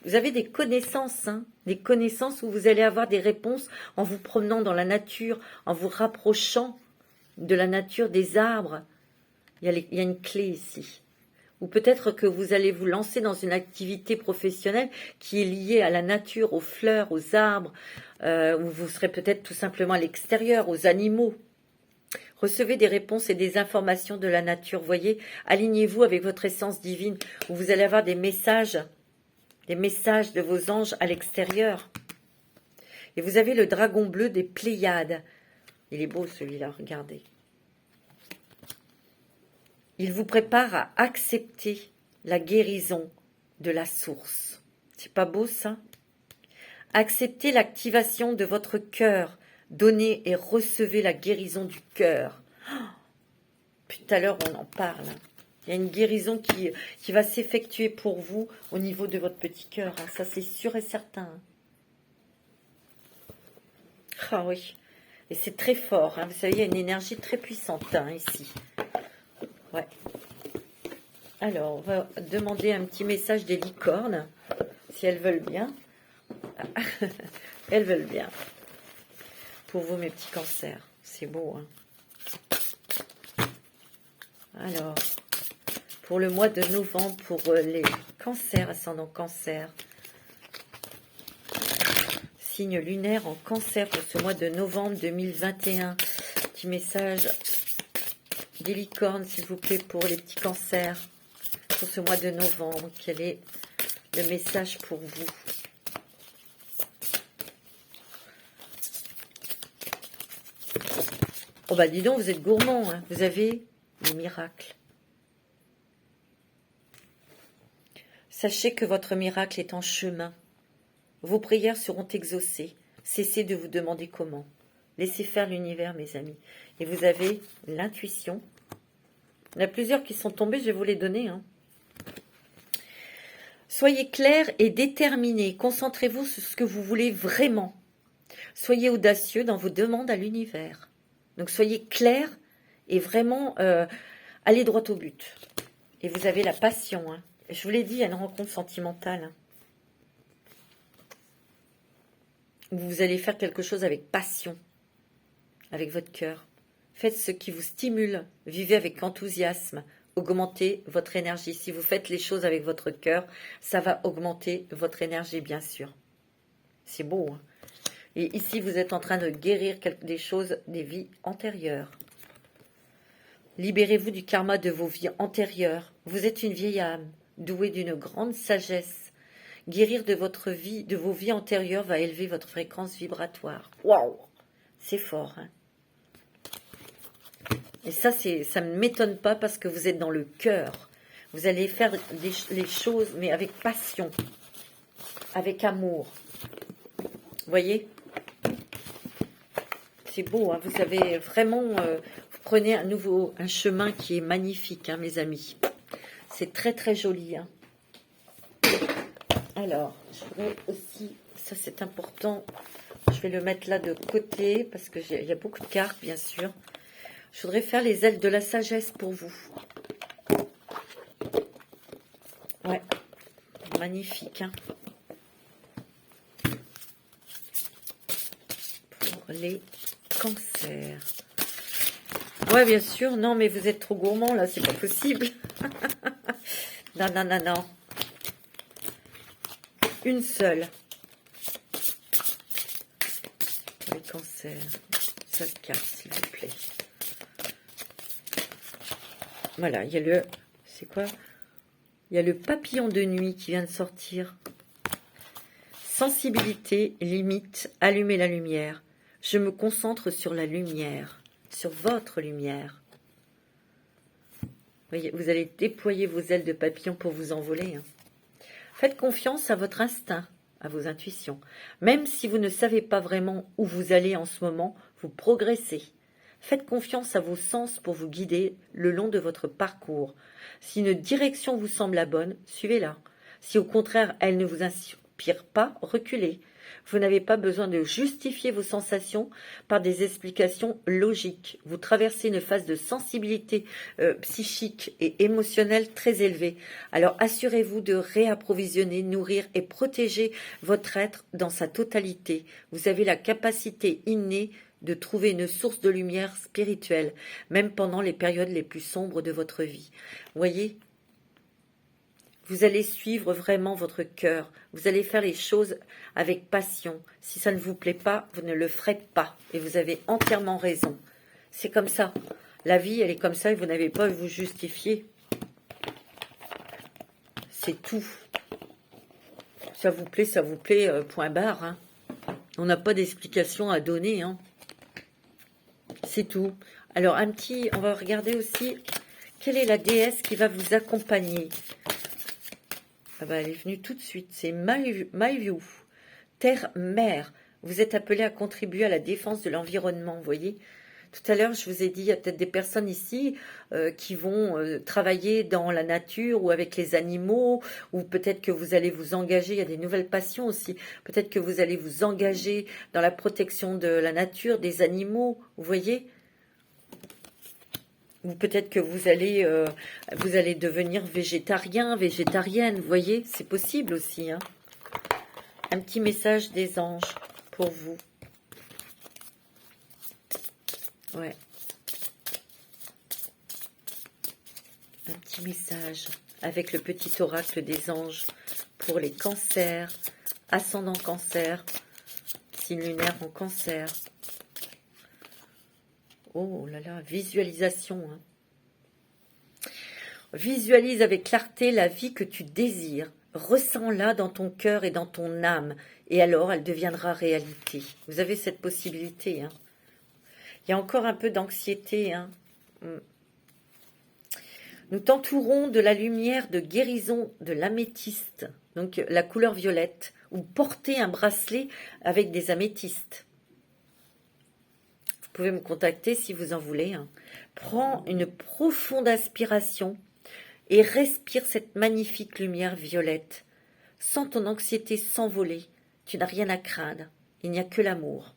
Vous avez des connaissances, hein, des connaissances où vous allez avoir des réponses en vous promenant dans la nature, en vous rapprochant de la nature, des arbres. Il y a une clé ici. Ou peut-être que vous allez vous lancer dans une activité professionnelle qui est liée à la nature, aux fleurs, aux arbres, ou vous serez peut-être tout simplement à l'extérieur, aux animaux. Recevez des réponses et des informations de la nature, voyez, alignez-vous avec votre essence divine, où vous allez avoir des messages de vos anges à l'extérieur. Et vous avez le dragon bleu des Pléiades. Il est beau celui-là, regardez. Il vous prépare à accepter la guérison de la source. C'est pas beau ça? Acceptez l'activation de votre cœur. Donnez et recevez la guérison du cœur. Puis tout à l'heure, on en parle. Il y a une guérison qui va s'effectuer pour vous au niveau de votre petit cœur. Ça, c'est sûr et certain. Ah oui. Et c'est très fort. Vous savez, il y a une énergie très puissante ici. Ouais. Alors, on va demander un petit message des licornes, si elles veulent bien. Elles veulent bien. Pour vous, mes petits cancers. C'est beau, hein. Alors, pour le mois de novembre, pour les cancers, ascendant cancer, signe lunaire en cancer pour ce mois de novembre 2021. Petit message des licornes, s'il vous plaît, pour les petits cancers, pour ce mois de novembre. Quel est le message pour vous? Oh bah dis donc, vous êtes gourmand, hein. Vous avez des miracles. Sachez que votre miracle est en chemin. Vos prières seront exaucées. Cessez de vous demander comment. Laissez faire l'univers, mes amis. Et vous avez l'intuition. Il y en a plusieurs qui sont tombés, je vais vous les donner, hein. Soyez clair et déterminé. Concentrez-vous sur ce que vous voulez vraiment. Soyez audacieux dans vos demandes à l'univers. Donc soyez clair et vraiment allez droit au but. Et vous avez la passion, hein. Je vous l'ai dit, il y a une rencontre sentimentale, hein. Vous allez faire quelque chose avec passion, avec votre cœur. Faites ce qui vous stimule, vivez avec enthousiasme, augmentez votre énergie. Si vous faites les choses avec votre cœur, ça va augmenter votre énergie, bien sûr. C'est beau, hein. Et ici, vous êtes en train de guérir des choses des vies antérieures. Libérez-vous du karma de vos vies antérieures. Vous êtes une vieille âme, douée d'une grande sagesse. Guérir de votre vie, de vos vies antérieures, va élever votre fréquence vibratoire. Waouh, c'est fort, hein. Et ça ne m'étonne pas parce que vous êtes dans le cœur. Vous allez faire les choses, mais avec passion, avec amour. Vous voyez? C'est beau, hein. Vous avez vraiment, vous prenez un chemin qui est magnifique, hein, mes amis. C'est très très joli, hein. Alors, je voudrais aussi, ça c'est important, je vais le mettre là de côté parce que il y a beaucoup de cartes, bien sûr. Je voudrais faire les ailes de la sagesse pour vous. Ouais, magnifique, hein. Pour les cancers. Ouais, bien sûr, non, mais vous êtes trop gourmand là, c'est pas possible. Non, non, non, non. Une seule. Les cancers. Seule carte, s'il vous plaît. Voilà, il y a le... C'est quoi? Il y a le papillon de nuit qui vient de sortir. Sensibilité, limite, allumer la lumière. Je me concentre sur la lumière, sur votre lumière. Voyez, vous allez déployer vos ailes de papillon pour vous envoler, hein. Faites confiance à votre instinct, à vos intuitions. Même si vous ne savez pas vraiment où vous allez en ce moment, vous progressez. Faites confiance à vos sens pour vous guider le long de votre parcours. Si une direction vous semble la bonne, suivez-la. Si au contraire elle ne vous inspire pas, reculez. Vous n'avez pas besoin de justifier vos sensations par des explications logiques. Vous traversez une phase de sensibilité psychique et émotionnelle très élevée. Alors assurez-vous de réapprovisionner, nourrir et protéger votre être dans sa totalité. Vous avez la capacité innée de trouver une source de lumière spirituelle, même pendant les périodes les plus sombres de votre vie. Voyez ? Vous allez suivre vraiment votre cœur. Vous allez faire les choses avec passion. Si ça ne vous plaît pas, vous ne le ferez pas. Et vous avez entièrement raison. C'est comme ça. La vie, elle est comme ça et vous n'avez pas à vous justifier. C'est tout. Ça vous plaît, point barre, hein. On n'a pas d'explication à donner, hein. C'est tout. Alors, on va regarder aussi, quelle est la déesse qui va vous accompagner? Ah bah, elle est venue tout de suite, c'est Maïviu, terre-mère. Vous êtes appelé à contribuer à la défense de l'environnement, vous voyez. Tout à l'heure, je vous ai dit, il y a peut-être des personnes ici qui vont travailler dans la nature ou avec les animaux, ou peut-être que vous allez vous engager, il y a des nouvelles passions aussi, peut-être que vous allez vous engager dans la protection de la nature, des animaux, vous voyez. Ou peut-être que vous allez devenir végétarien, végétarienne, vous voyez, c'est possible aussi, hein. Un petit message des anges pour vous. Ouais. Un petit message avec le petit oracle des anges pour les cancers, ascendant cancer, signe lunaire en cancer. Oh là là, visualisation. Hein. Visualise avec clarté la vie que tu désires. Ressens-la dans ton cœur et dans ton âme. Et alors, elle deviendra réalité. Vous avez cette possibilité. Hein. Il y a encore un peu d'anxiété. Hein. Nous t'entourons de la lumière de guérison de l'améthyste, donc la couleur violette, ou porter un bracelet avec des améthystes. Vous pouvez me contacter si vous en voulez. Hein. Prends une profonde inspiration et respire cette magnifique lumière violette. Sens ton anxiété s'envoler. Tu n'as rien à craindre. Il n'y a que l'amour.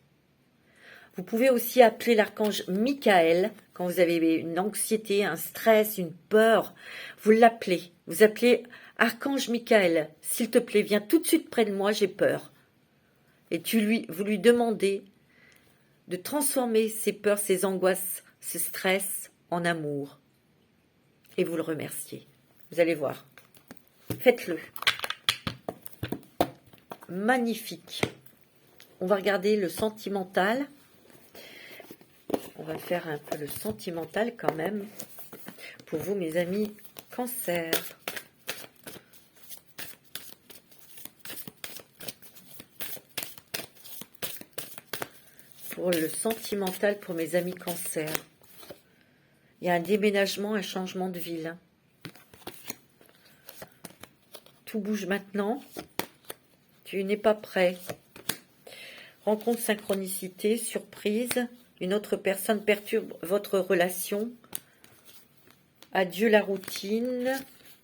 Vous pouvez aussi appeler l'archange Michael quand vous avez une anxiété, un stress, une peur. Vous l'appelez. Vous appelez archange Michael. S'il te plaît, viens tout de suite près de moi, j'ai peur. Et vous lui demandez de transformer ces peurs, ces angoisses, ce stress en amour. Et vous le remerciez. Vous allez voir. Faites-le. Magnifique. On va regarder le sentimental. On va faire un peu le sentimental quand même. Pour vous, mes amis, cancer. Pour le sentimental, pour mes amis cancer. Il y a un déménagement, un changement de ville. Tout bouge maintenant. Tu n'es pas prêt. Rencontre, synchronicité, surprise. Une autre personne perturbe votre relation. Adieu la routine.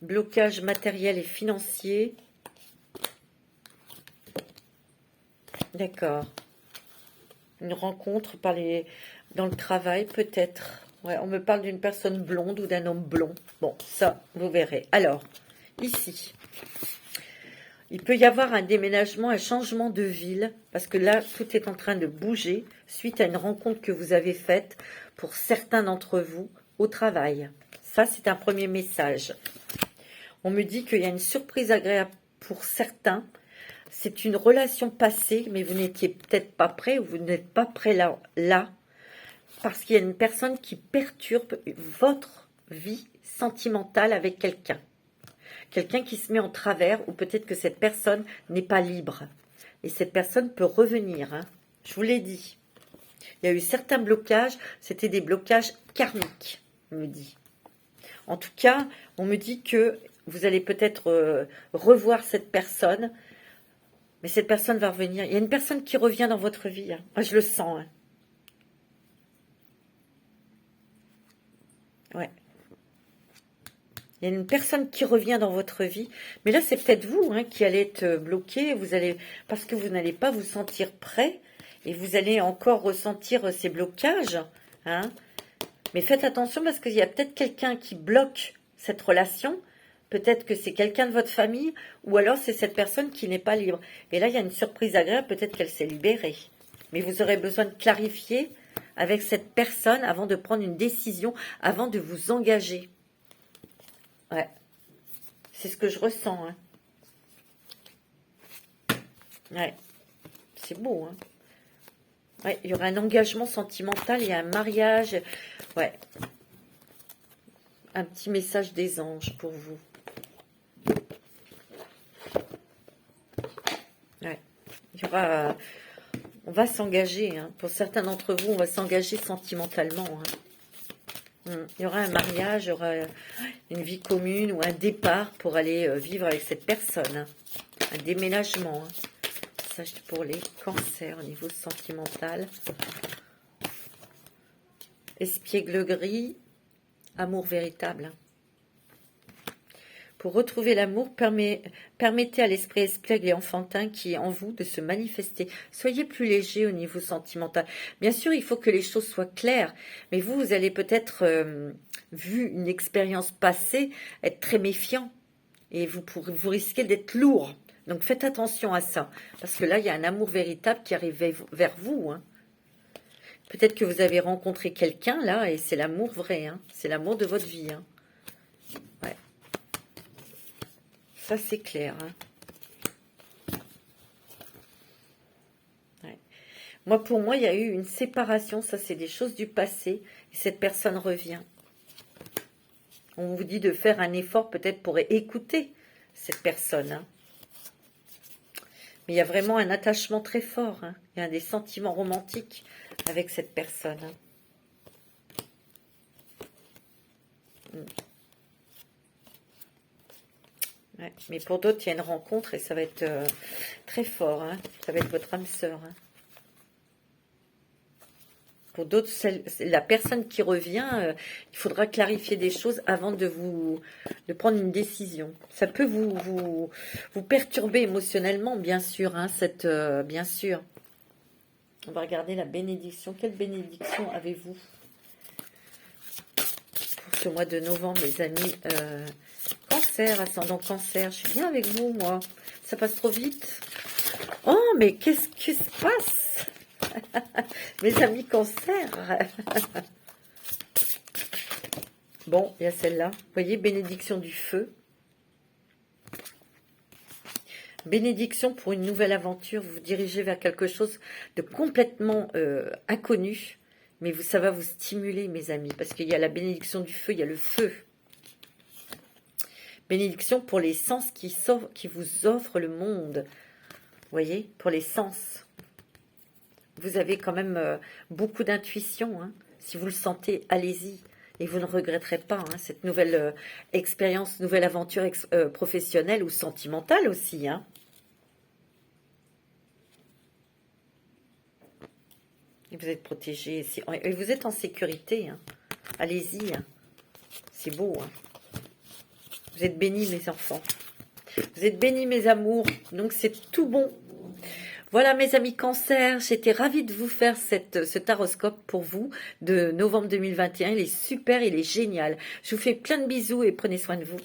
Blocage matériel et financier. D'accord. Une rencontre dans le travail peut-être. Ouais, on me parle d'une personne blonde ou d'un homme blond. Bon, ça, vous verrez. Alors, ici, il peut y avoir un déménagement, un changement de ville, parce que là, tout est en train de bouger suite à une rencontre que vous avez faite pour certains d'entre vous au travail. Ça, c'est un premier message. On me dit qu'il y a une surprise agréable pour certains. C'est une relation passée, mais vous n'étiez peut-être pas prêt ou vous n'êtes pas prêt là parce qu'il y a une personne qui perturbe votre vie sentimentale avec quelqu'un. Quelqu'un qui se met en travers ou peut-être que cette personne n'est pas libre. Et cette personne peut revenir. Hein. Je vous l'ai dit. Il y a eu certains blocages, c'était des blocages karmiques, on me dit. En tout cas, on me dit que vous allez peut-être revoir cette personne, mais cette personne va revenir. Il y a une personne qui revient dans votre vie. Hein. Moi, je le sens. Hein. Ouais. Il y a une personne qui revient dans votre vie. Mais là, c'est peut-être vous hein, qui allez être bloqué. Parce que vous n'allez pas vous sentir prêt. Et vous allez encore ressentir ces blocages. Hein. Mais faites attention parce qu'il y a peut-être quelqu'un qui bloque cette relation. Peut-être que c'est quelqu'un de votre famille. Ou alors c'est cette personne qui n'est pas libre. Et là, il y a une surprise agréable. Peut-être qu'elle s'est libérée. Mais vous aurez besoin de clarifier avec cette personne avant de prendre une décision, avant de vous engager. Ouais, c'est ce que je ressens. Hein. Ouais, c'est beau. Hein. Ouais, il y aura un engagement sentimental, il y a un mariage. Ouais, un petit message des anges pour vous. Ouais, il y aura... On va s'engager. Hein. Pour certains d'entre vous, on va s'engager sentimentalement. Hein. Il y aura un mariage, il y aura une vie commune ou un départ pour aller vivre avec cette personne. Hein. Un déménagement. Hein. Ça, pour les cancers au niveau sentimental. Espiègle gris, amour véritable. Hein. Pour retrouver l'amour, permettez à l'esprit espiègle et enfantin qui est en vous de se manifester. Soyez plus léger au niveau sentimental. Bien sûr, il faut que les choses soient claires, mais vous allez peut-être, vu une expérience passée, être très méfiant. Et vous risquez d'être lourd. Donc faites attention à ça. Parce que là, il y a un amour véritable qui arrive vers vous. Hein. Peut-être que vous avez rencontré quelqu'un là et c'est l'amour vrai, hein. C'est l'amour de votre vie. Hein. Ouais. Ça c'est clair. Hein. Ouais. Moi, pour moi, il y a eu une séparation. Ça, c'est des choses du passé. Et cette personne revient. On vous dit de faire un effort peut-être pour écouter cette personne. Hein. Mais il y a vraiment un attachement très fort. Hein. Il y a des sentiments romantiques avec cette personne. Hein. Ouais. Mais pour d'autres, il y a une rencontre et ça va être très fort. Hein. Ça va être votre âme sœur. Hein. Pour d'autres, la personne qui revient, il faudra clarifier des choses avant de prendre une décision. Ça peut vous perturber émotionnellement, bien sûr. Hein, bien sûr. On va regarder la bénédiction. Quelle bénédiction avez-vous pour ce mois de novembre, les amis? Cancer, ascendant cancer. Je suis bien avec vous, moi. Ça passe trop vite. Oh, mais qu'est-ce qui se passe? Mes amis cancer. Bon, il y a celle-là. Vous voyez, bénédiction du feu. Bénédiction pour une nouvelle aventure. Vous vous dirigez vers quelque chose de complètement inconnu. Mais ça va vous stimuler, mes amis. Parce qu'il y a la bénédiction du feu, il y a le feu. Bénédiction pour les sens qui vous offrent le monde. Vous voyez, pour les sens. Vous avez quand même beaucoup d'intuition. Hein. Si vous le sentez, allez-y. Et vous ne regretterez pas hein, cette nouvelle expérience, nouvelle aventure professionnelle ou sentimentale aussi. Hein. Et vous êtes protégé. Et vous êtes en sécurité. Hein. Allez-y. Hein. C'est beau. Hein. Vous êtes bénis, mes enfants. Vous êtes bénis, mes amours. Donc, c'est tout bon. Voilà mes amis cancer, j'étais ravie de vous faire ce taroscope pour vous de novembre 2021. Il est super, il est génial. Je vous fais plein de bisous et prenez soin de vous.